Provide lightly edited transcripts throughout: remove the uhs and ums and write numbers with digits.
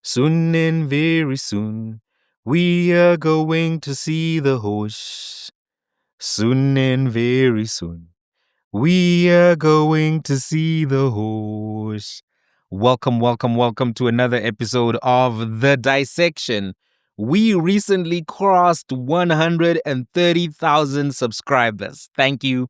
Soon and very soon, we are going to see the hosh. Soon and very soon, we are going to see the hosh. Welcome to another episode of The Dissection. We recently crossed 130,000 subscribers. Thank you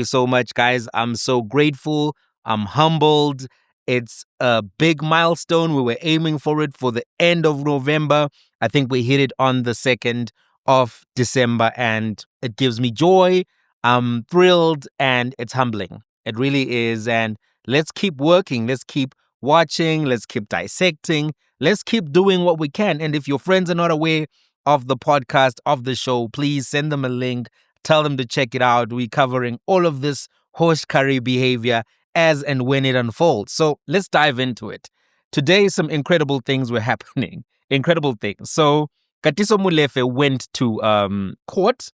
so much, guys. I'm so grateful. I'm humbled. It's a big milestone. We were aiming for it for the end of November. I think we hit it on the 2nd of December, and it gives me joy. I'm thrilled, and it's humbling. It really is. And let's keep working. Let's keep watching. Let's keep dissecting. Let's keep doing what we can. And if your friends are not aware of the podcast, of the show, please send them a link. Tell them to check it out. We're covering all of this hosh kari behavior as and when it unfolds. So let's dive into it. Today, some incredible things were happening. Incredible things. So Katiso Molefe went to court.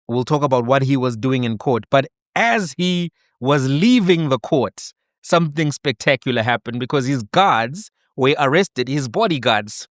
We'll talk about what he was doing in court. But as he was leaving the court, something spectacular happened because his guards were arrested, his bodyguards.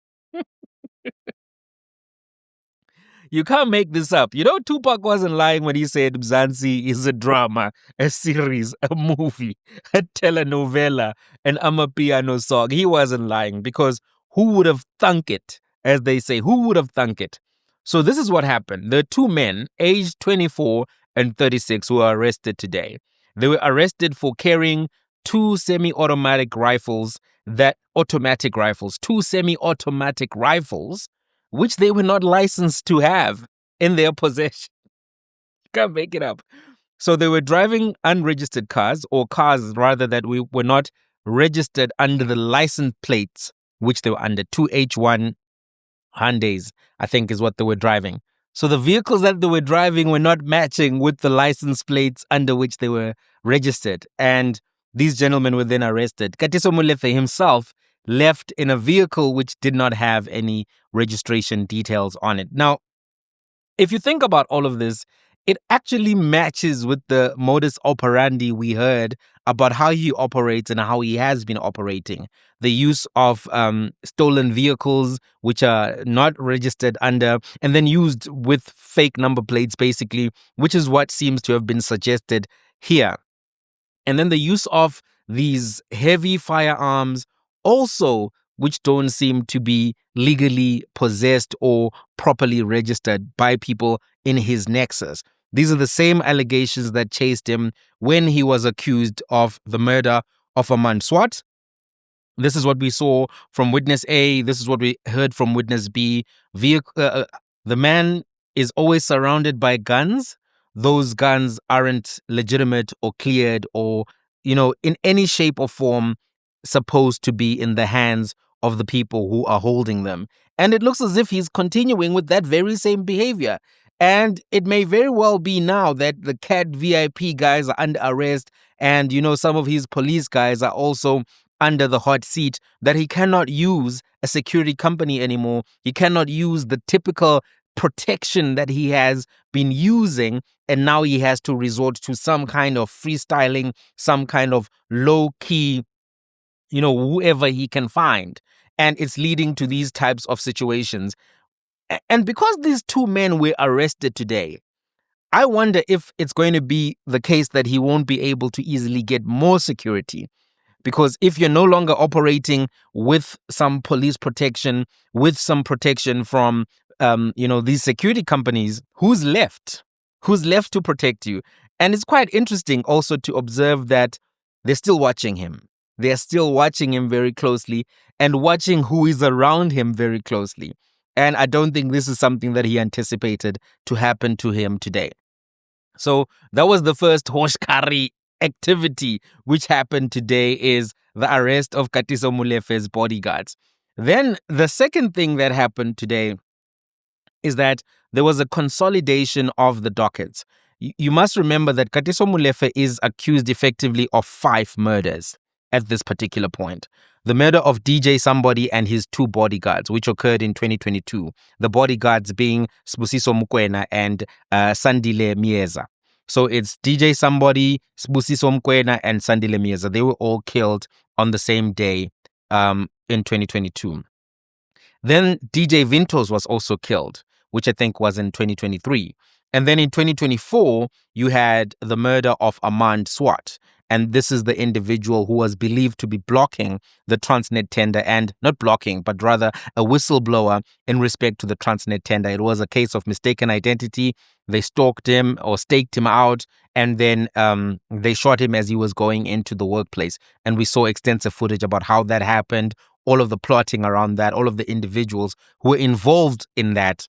You can't make this up. You know, Tupac wasn't lying when he said Mzansi is a drama, a series, a movie, a telenovela, an amapiano song. He wasn't lying because who would have thunk it, as they say? Who would have thunk it? So this is what happened. There are two men, aged 24 and 36, who were arrested today. They were arrested for carrying two semi-automatic rifles, two semi-automatic rifles, which they were not licensed to have in their possession. Can't make it up. So they were driving unregistered cars, or cars rather that were not registered under the license plates, which they were under. 2H1 Hyundais, I think is what they were driving. So the vehicles that they were driving were not matching with the license plates under which they were registered. And these gentlemen were then arrested. Katiso Molefe himself left in a vehicle which did not have any registration details on it. Now, if you think about all of this, it actually matches with the modus operandi we heard about how he operates and how he has been operating. The use of stolen vehicles which are not registered under, and then used with fake number plates, basically, which is what seems to have been suggested here. And then the use of these heavy firearms also, which don't seem to be legally possessed or properly registered by people in his nexus. These are the same allegations that chased him when he was accused of the murder of a man. Swat. This is what we saw from witness A. This is what we heard from witness B. The man is always surrounded by guns. Those guns aren't legitimate or cleared or, in any shape or form supposed to be in the hands of the people who are holding them. And it looks as if he's continuing with that very same behavior. And it may very well be now that the CAD VIP guys are under arrest and, some of his police guys are also under the hot seat, that he cannot use a security company anymore. He cannot use the typical protection that he has been using, and now he has to resort to some kind of freestyling, some kind of low-key, whoever he can find. And it's leading to these types of situations. And because these two men were arrested today, I wonder if it's going to be the case that he won't be able to easily get more security. Because if you're no longer operating with some police protection, with some protection from, these security companies, who's left? Who's left to protect you? And it's quite interesting also to observe that they're still watching him. They're still watching him very closely and watching who is around him very closely. And I don't think this is something that he anticipated to happen to him today. So that was the first hosh kari activity which happened today, is the arrest of Katiso Molefe's bodyguards. Then the second thing that happened today is that there was a consolidation of the dockets. You must remember that Katiso Molefe is accused effectively of 5 murders at this particular point. The murder of DJ Somebody and his 2 bodyguards, which occurred in 2022. The bodyguards being Sibusiso Mokoena and Sandile Mieza. So it's DJ Somebody, Sibusiso Mokoena, and Sandile Mieza. They were all killed on the same day in 2022. Then DJ Vintos was also killed, which I think was in 2023. And then in 2024, you had the murder of Armand Swart. And this is the individual who was believed to be blocking the Transnet tender, and not blocking, but rather a whistleblower in respect to the Transnet tender. It was a case of mistaken identity. They stalked him or staked him out, and then they shot him as he was going into the workplace. And we saw extensive footage about how that happened, all of the plotting around that, all of the individuals who were involved in that.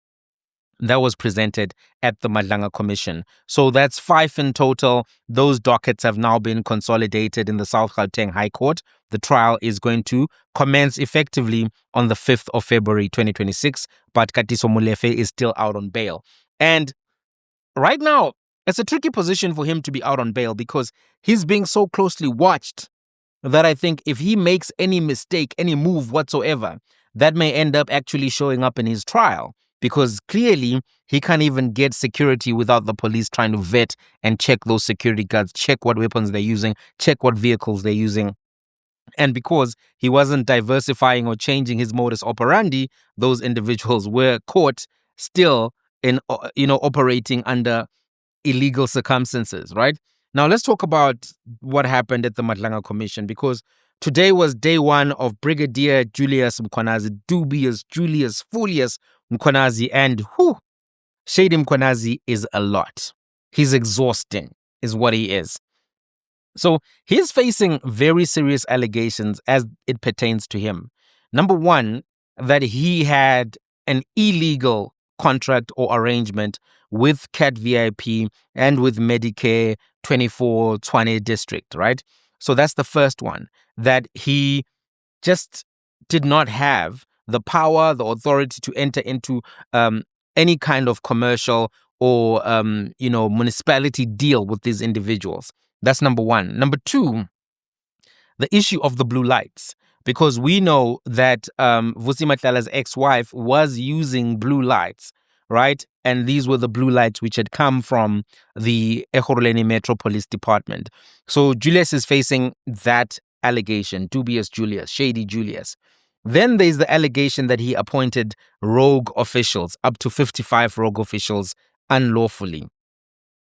That was presented at the Madlanga Commission. So that's 5 in total. Those dockets have now been consolidated in the South Gauteng High Court. The trial is going to commence effectively on the 5th of February 2026, but Katiso Molefe is still out on bail. And right now, it's a tricky position for him to be out on bail because he's being so closely watched that I think if he makes any mistake, any move whatsoever, that may end up actually showing up in his trial, because clearly he can't even get security without the police trying to vet and check those security guards, check what weapons they're using, check what vehicles they're using. And because he wasn't diversifying or changing his modus operandi, those individuals were caught still in, operating under illegal circumstances, right? Now, let's talk about what happened at the Madlanga Commission, because today was day one of Brigadier Julius Mkhwanazi, dubious Julius Julius Mkhwanazi, and Shady Mkhwanazi is a lot. He's exhausting, is what he is. So he's facing very serious allegations as it pertains to him. Number one, that he had an illegal contract or arrangement with Cat VIP and with Medicare 2420 district, right? So that's the first one, that he just did not have the power, the authority to enter into any kind of commercial or, municipality deal with these individuals. That's number one. Number two, the issue of the blue lights, because we know that Vusi Matlala's ex-wife was using blue lights, right? And these were the blue lights which had come from the Ekhuruleni Metro Police Department. So Julius is facing that allegation, dubious Julius, shady Julius. Then there's the allegation that he appointed rogue officials, up to 55 rogue officials, unlawfully.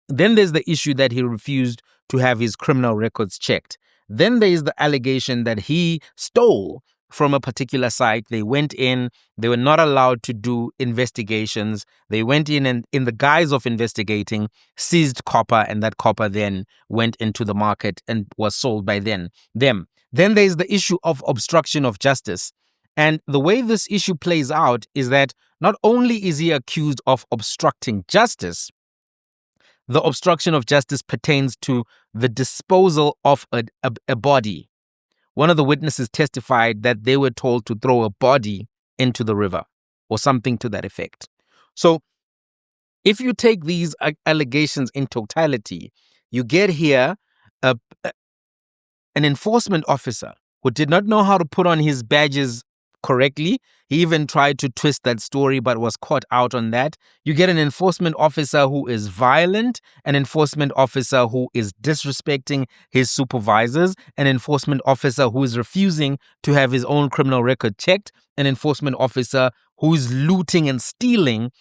Then there's the issue that he refused to have his criminal records checked. Then there is the allegation that he stole from a particular site. They went in, they were not allowed to do investigations. They went in and, in the guise of investigating, seized copper, and that copper then went into the market and was sold by them. Then there's the issue of obstruction of justice. And the way this issue plays out is that not only is he accused of obstructing justice, the obstruction of justice pertains to the disposal of a body. One of the witnesses testified that they were told to throw a body into the river or something to that effect. So if you take these allegations in totality, you get here an enforcement officer who did not know how to put on his badges correctly. He even tried to twist that story but was caught out on that. You get an enforcement officer who is violent, an enforcement officer who is disrespecting his supervisors, an enforcement officer who is refusing to have his own criminal record checked, an enforcement officer who is looting and stealing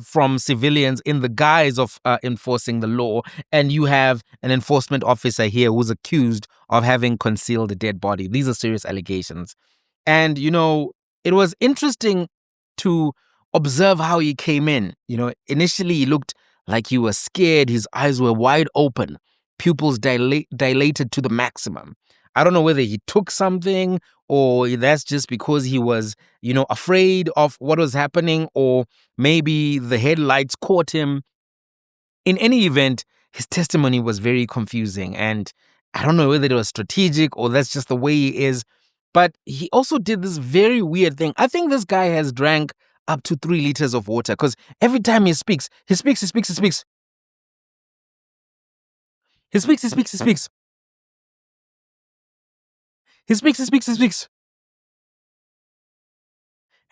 from civilians in the guise of enforcing the law. And you have an enforcement officer here who's accused of having concealed a dead body. These are serious allegations. And, it was interesting to observe how he came in. Initially he looked like he was scared. His eyes were wide open, pupils dilated to the maximum. I don't know whether he took something or that's just because he was, afraid of what was happening, or maybe the headlights caught him. In any event, his testimony was very confusing, and I don't know whether it was strategic or that's just the way he is. But he also did this very weird thing. I think this guy has drank up to 3 liters of water, because every time he speaks. He speaks.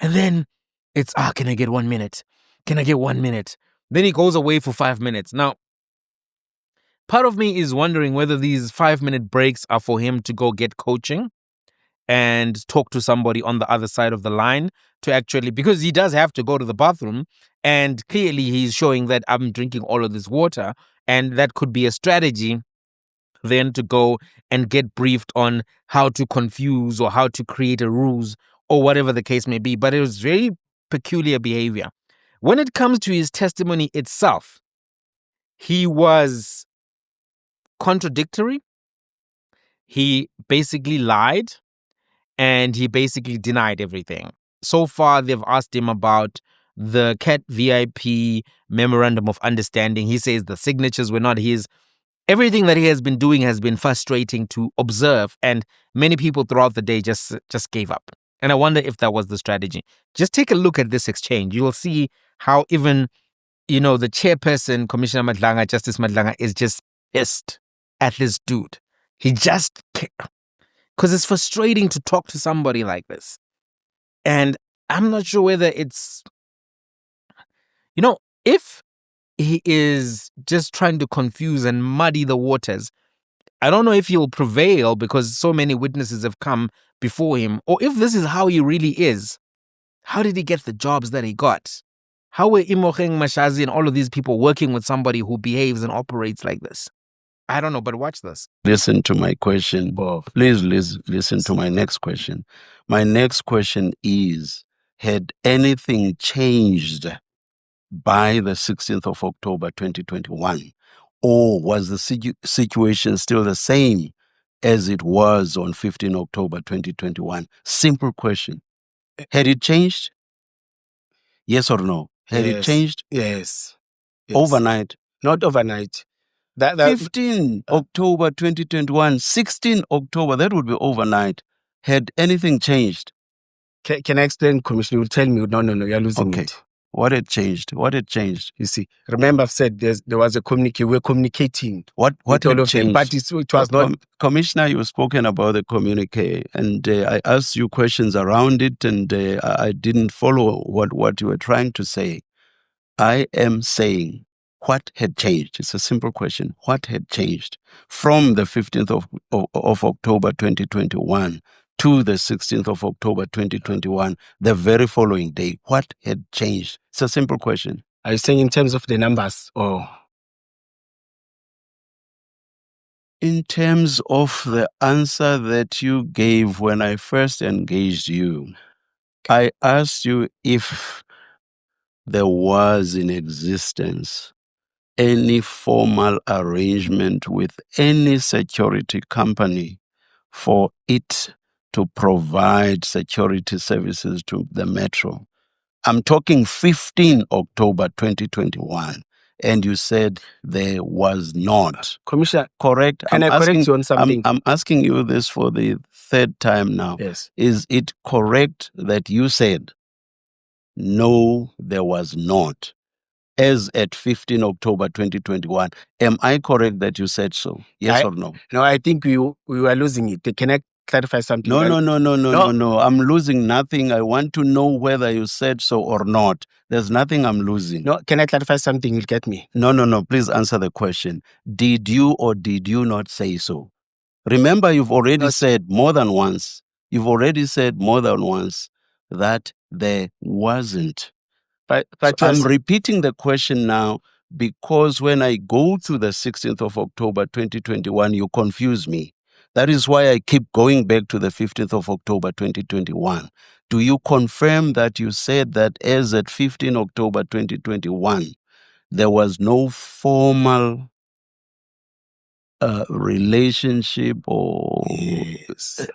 And then it's, can I get 1 minute? Can I get 1 minute? Then he goes away for 5 minutes. Now, part of me is wondering whether these 5-minute breaks are for him to go get coaching and talk to somebody on the other side of the line to actually, because he does have to go to the bathroom, and clearly he's showing that I'm drinking all of this water, and that could be a strategy then to go and get briefed on how to confuse or how to create a ruse or whatever the case may be. But it was very peculiar behavior. When it comes to his testimony itself, he was contradictory. He basically lied and he basically denied everything. So far, they've asked him about the CAT VIP Memorandum of Understanding. He says the signatures were not his. Everything that he has been doing has been frustrating to observe, and many people throughout the day just gave up. And I wonder if that was the strategy. Just take a look at this exchange. You will see how even, the chairperson, Commissioner Madlanga, Justice Madlanga, is just pissed at this dude. He just can't. Because it's frustrating to talk to somebody like this. And I'm not sure whether it's, if he is just trying to confuse and muddy the waters, I don't know if he'll prevail because so many witnesses have come before him, or if this is how he really is. How did he get the jobs that he got? How were Imoheng Mashazi and all of these people working with somebody who behaves and operates like this? I don't know, but watch this. Listen to my question. Please listen to my next question. My next question is, had anything changed by the 16th of October 2021? Or was the situation still the same as it was on 15 October 2021? Simple question. Had it changed? Yes or no? Had it changed? Yes. Overnight? Not overnight. 15 October 2021, 16 October, that would be overnight. Had anything changed? Can I explain, Commissioner? You will tell me, no, you're losing it. What had changed? You see, remember I've said there was a communique. We're communicating. What had changed? But it was not... Commissioner, you've spoken about the communique, and I asked you questions around it, and I didn't follow what you were trying to say. I am saying, what had changed? It's a simple question. What had changed from the 15th of October 2021 to the 16th of October 2021, the very following day? What had changed? It's a simple question. Are you saying in terms of the numbers or? In terms of the answer that you gave when I first engaged you, I asked you if there was in existence any formal arrangement with any security company for it to provide security services to the Metro. I'm talking 15 October 2021. And you said there was not. Commissioner, correct? Can I correct you on something? I'm asking you this for the third time now. Yes. Is it correct that you said, no, there was not, as at 15 October 2021? Am I correct that you said so? Yes or no? No, I think we were losing it. Can I clarify something? No. I'm losing nothing. I want to know whether you said so or not. There's nothing I'm losing. No, can I clarify something? You'll get me. No. Please answer the question. Did you or did you not say so? Remember, you've already said more than once. That there wasn't. But so I'm repeating the question now because when I go to the 16th of October 2021, you confuse me. That is why I keep going back to the 15th of October 2021. Do you confirm that you said that as at 15 October 2021, there was no formal relationship or... Yes.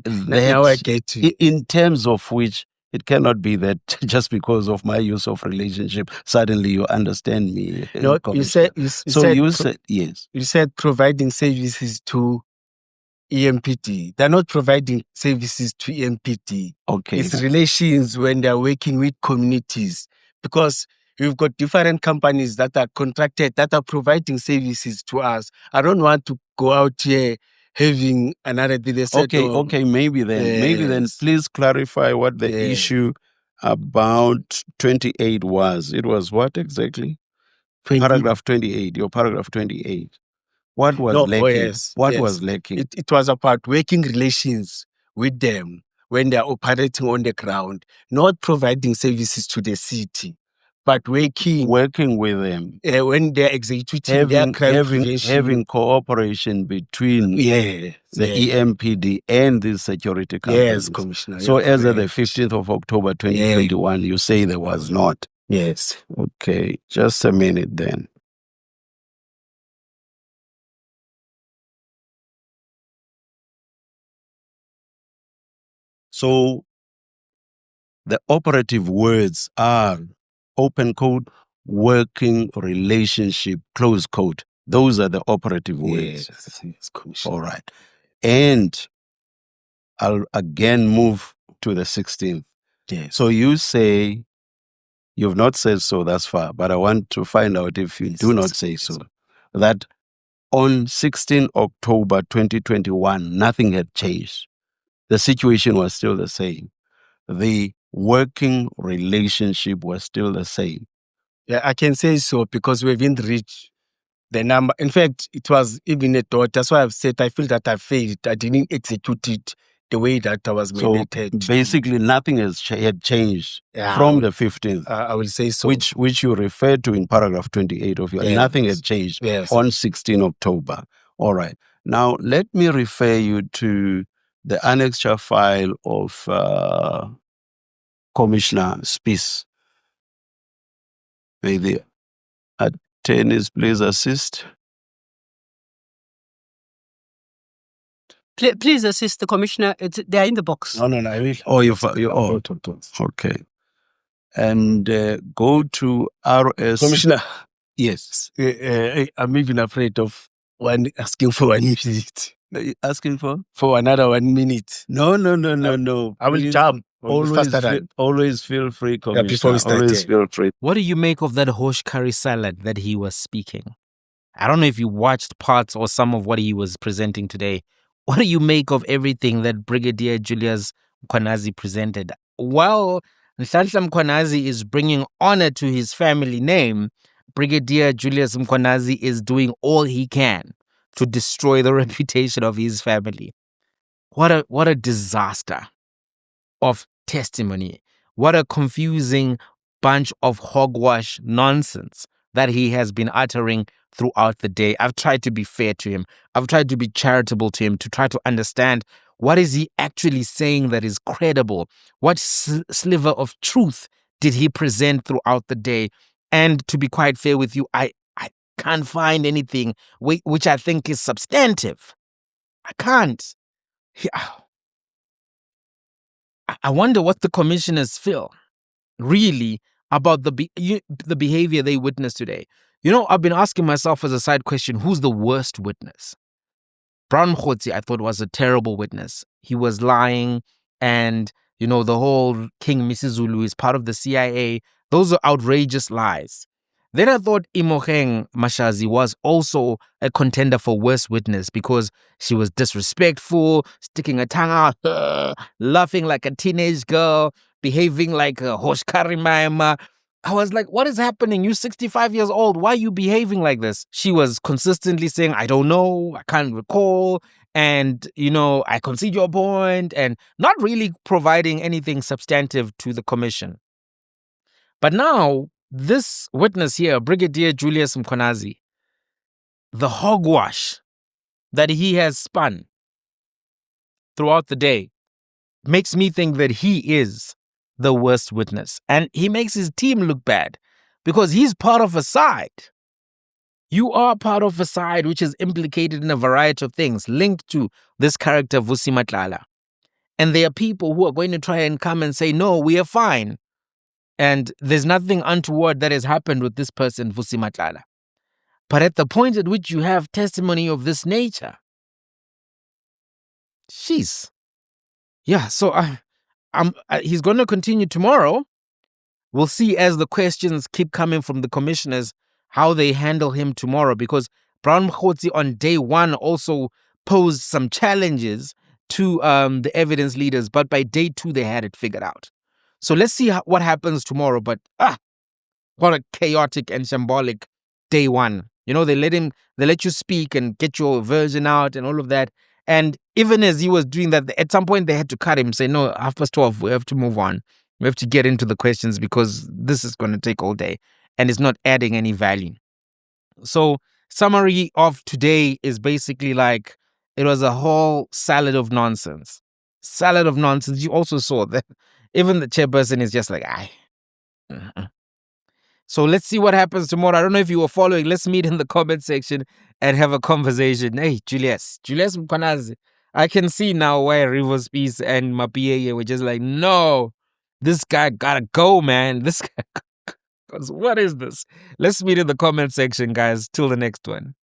Now I get you. In terms of which it cannot be that just because of my use of relationship, suddenly you understand me. No, you said yes. You said providing services to EMPD. They're not providing services to EMPD. Okay. It's relations when they're working with communities, because we've got different companies that are contracted, that are providing services to us. I don't want to go out here having another day. Okay, maybe then please clarify what the issue about 28 was. It was what exactly? Paragraph 28, your paragraph 28. What was lacking? What was lacking? It was about working relations with them when they are operating on the ground, not providing services to the city, but working with them, when they're executing their crime prevention. having cooperation between the EMPD and the security companies. Yes, Commissioner. So as of the correct. 15th of October 2021, you say there was not. Yes. Okay, just a minute then. So the operative words are open quote, working relationship, close quote. Those are the operative words. Yes, Commissioner. All right. And I'll again move to the 16th. Yes. So you say you've not said so thus far, but I want to find out if you do not say so. That on 16 October 2021, nothing had changed. The situation was still the same. The working relationship was still the same. Yeah, I can say so because we haven't reached the number. In fact, it was even a thought. That's why I've said I feel that I failed. I didn't execute it the way that I was mandated. So basically, nothing had changed from the 15th. I will say so. Which you referred to in paragraph 28 of your. Nothing had changed on 16 October. All right. Now, let me refer you to the annexure file of Commissioner Spies. May the attorneys please assist. Please assist the commissioner. They are in the box. No, I will. Oh, okay. And go to RS. Commissioner. Yes. I'm even afraid of asking for 1 minute. Asking for another 1 minute. No. I will jump. Always feel free, Commissioner. Before we start, always feel free. What do you make of that hosh curry salad that he was speaking? I don't know if you watched parts or some of what he was presenting today. What do you make of everything that Brigadier Julius Mkhwanazi presented? While Madlanga Mkhwanazi is bringing honor to his family name, Brigadier Julius Mkhwanazi is doing all he can to destroy the reputation of his family. What a disaster of testimony. What a confusing bunch of hogwash nonsense that he has been uttering throughout the day. I've tried to be fair to him. I've tried to be charitable to him to try to understand what is he actually saying that is credible. What sliver of truth did he present throughout the day? And to be quite fair with you, I can't find anything which I think is substantive. I can't. I wonder what the commissioners feel really about the behavior they witnessed today. You know, I've been asking myself as a side question, who's the worst witness? Brown Mkhwanazi, I thought, was a terrible witness. He was lying, and, you know, the whole King Misizulu is part of the CIA. Those are outrageous lies. Then I thought Imoheng Mashazi was also a contender for worst witness because she was disrespectful, sticking her tongue out, laughing like a teenage girl, behaving like a hosh kari maima. I was like, what is happening? You're 65 years old. Why are you behaving like this? She was consistently saying, I don't know, I can't recall. And, you know, I concede your point, and not really providing anything substantive to the commission. But now, this witness here, Brigadier Julius Mkhwanazi, the hogwash that he has spun throughout the day makes me think that he is the worst witness. And he makes his team look bad because he's part of a side. You are part of a side which is implicated in a variety of things linked to this character, Vusi Matlala. And there are people who are going to try and come and say, no, we are fine. And there's nothing untoward that has happened with this person, Vusi Matlala. But at the point at which you have testimony of this nature, jeez. Yeah, so he's going to continue tomorrow. We'll see as the questions keep coming from the commissioners how they handle him tomorrow, because Brown Mkhwanazi on day one also posed some challenges to the evidence leaders, but by day two they had it figured out. So let's see what happens tomorrow. But what a chaotic and symbolic day one. You know, they let you speak and get your version out and all of that. And even as he was doing that, at some point they had to cut him, say, no, 12:30, we have to move on. We have to get into the questions because this is going to take all day and it's not adding any value. So summary of today is basically like, it was a whole salad of nonsense. Salad of nonsense. You also saw that even the chairperson is just like, aye. So let's see what happens tomorrow. I don't know if you were following. Let's meet in the comment section and have a conversation. Hey, Julius Mkhwanazi. I can see now why Rivers Peace and Mapia were just like, no, this guy gotta go, man. This guy, what is this? Let's meet in the comment section, guys. Till the next one.